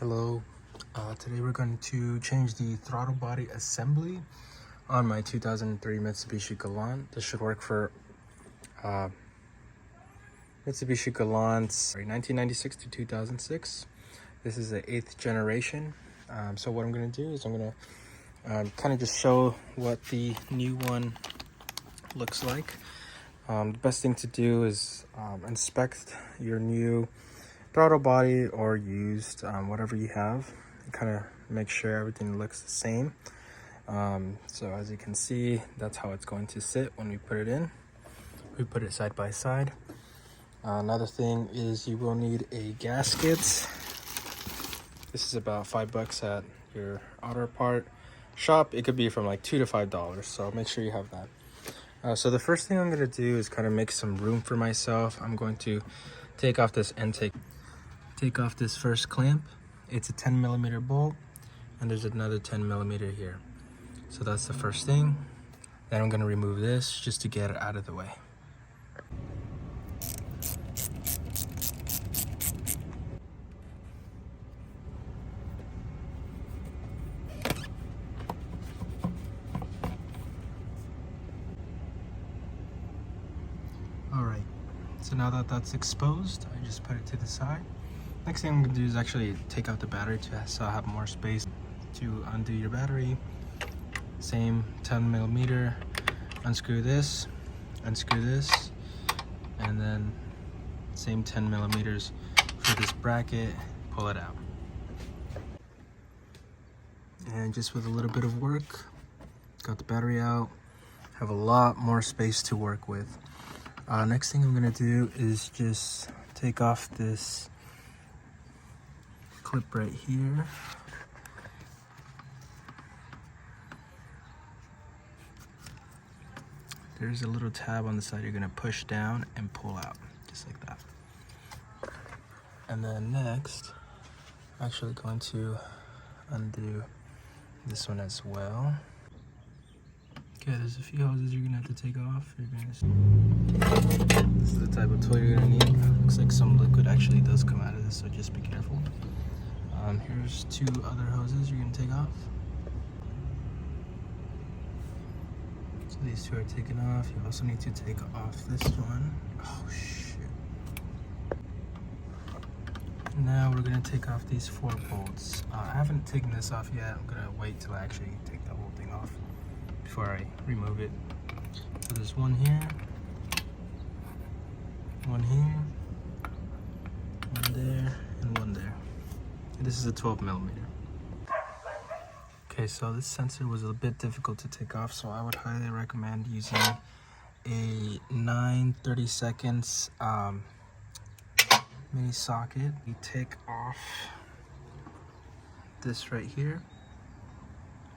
Hello, today we're going to change the throttle body assembly on my 2003 Mitsubishi Galant. This should work for Mitsubishi Galant's 1996 to 2006. This is the 8th generation. So what I'm going to do is I'm going to kind of just show what the new one looks like. The best thing to do is inspect your new throttle body or used, whatever you have, and kind of make sure everything looks the same. So as you can see, that's how it's going to sit when we put it in. We put it side by side. Another thing is you will need a gasket. This is about $5 at your auto part shop. It could be from like $2 to $5, so make sure you have that. So the first thing I'm going to do is kind of make some room for myself. I'm going to take off this intake. Take off this first clamp. It's a 10mm bolt, and there's another 10mm here. So that's the first thing. Then I'm going to remove this just to get it out of the way. Alright, so now that that's exposed, I just put it to the side. Next thing I'm going to do is actually take out the battery so I have more space to undo your battery. Same 10mm, unscrew this, and then same 10mm for this bracket, pull it out. And just with a little bit of work, got the battery out, have a lot more space to work with. Next thing I'm going to do is just take off this clip right here. There's a little tab on the side you're gonna push down and pull out, just like that. And then next, I'm actually going to undo this one as well. Okay, there's a few hoses you're gonna have to take off. This is the type of tool you're gonna need. Looks like some liquid actually does come out of this, so just be careful. Here's 2 other hoses you're gonna take off. So these 2 are taken off. You also need to take off this one. Oh shit. Now we're gonna take off these 4 bolts. I haven't taken this off yet. I'm gonna wait till I actually take the whole thing off before I remove it. So there's one here, one here, one there, and one there. This is a 12mm. Okay, so this sensor was a bit difficult to take off, so I would highly recommend using a 9/32 mini socket. You take off this right here.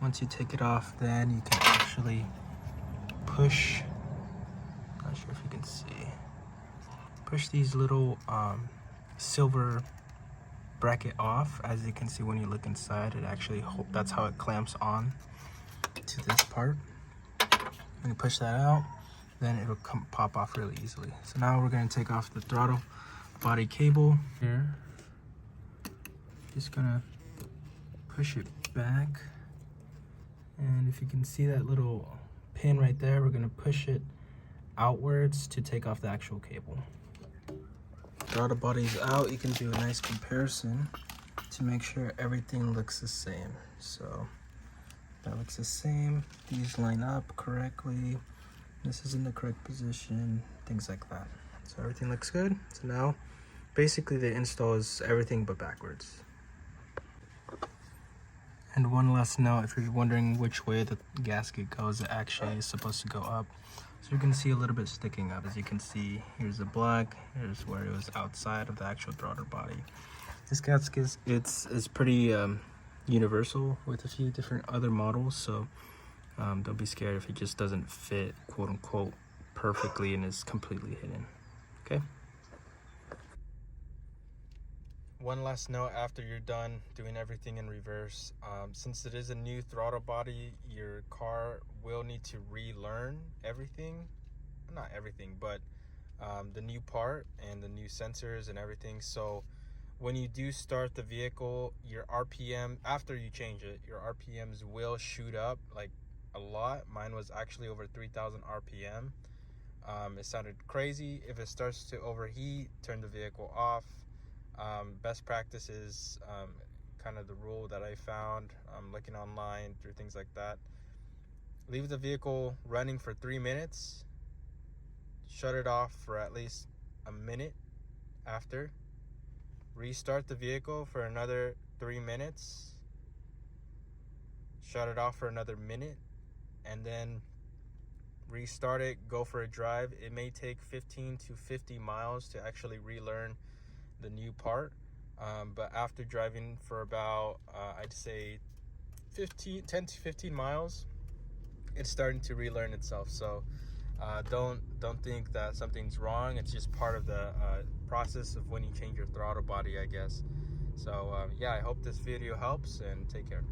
Once you take it off, then you can actually push, not sure if you can see, push these little silver bracket off. As you can see when you look inside, it actually that's how it clamps on to this part. When you push that out, then it'll pop off really easily. So now we're going to take off the throttle body cable here. Just gonna push it back, and if you can see that little pin right there, we're going to push it outwards to take off the actual cable. Throttle body's out. You can do a nice comparison to make sure everything looks the same. So that looks the same. These line up correctly. This is in the correct position. Things like that. So everything looks good. So now, basically, the install is everything but backwards. And one last note, if you're wondering which way the gasket goes, it actually is supposed to go up. So you can see a little bit sticking up. As you can see, here's the black, here's where it was outside of the actual throttle body. This gasket is pretty universal with a few different other models, so don't be scared if it just doesn't fit, quote unquote, perfectly and is completely hidden. Okay? One last note after you're done doing everything in reverse. Since it is a new throttle body, your car will need to relearn everything. Not everything, but the new part and the new sensors and everything. So when you do start the vehicle, your RPM, after you change it, your RPMs will shoot up like a lot. Mine was actually over 3,000 RPM. It sounded crazy. If it starts to overheat, turn the vehicle off. Best practice is kind of the rule that I found looking online through things like that. Leave the vehicle running for 3 minutes. Shut it off for at least a minute after. Restart the vehicle for another 3 minutes. Shut it off for another minute. And then restart it, go for a drive. It may take 15 to 50 miles to actually relearn the new part. But after driving for about, I'd say 10 to 15 miles, it's starting to relearn itself. So don't think that something's wrong. It's just part of the process of when you change your throttle body, I guess. So yeah, I hope this video helps, and take care.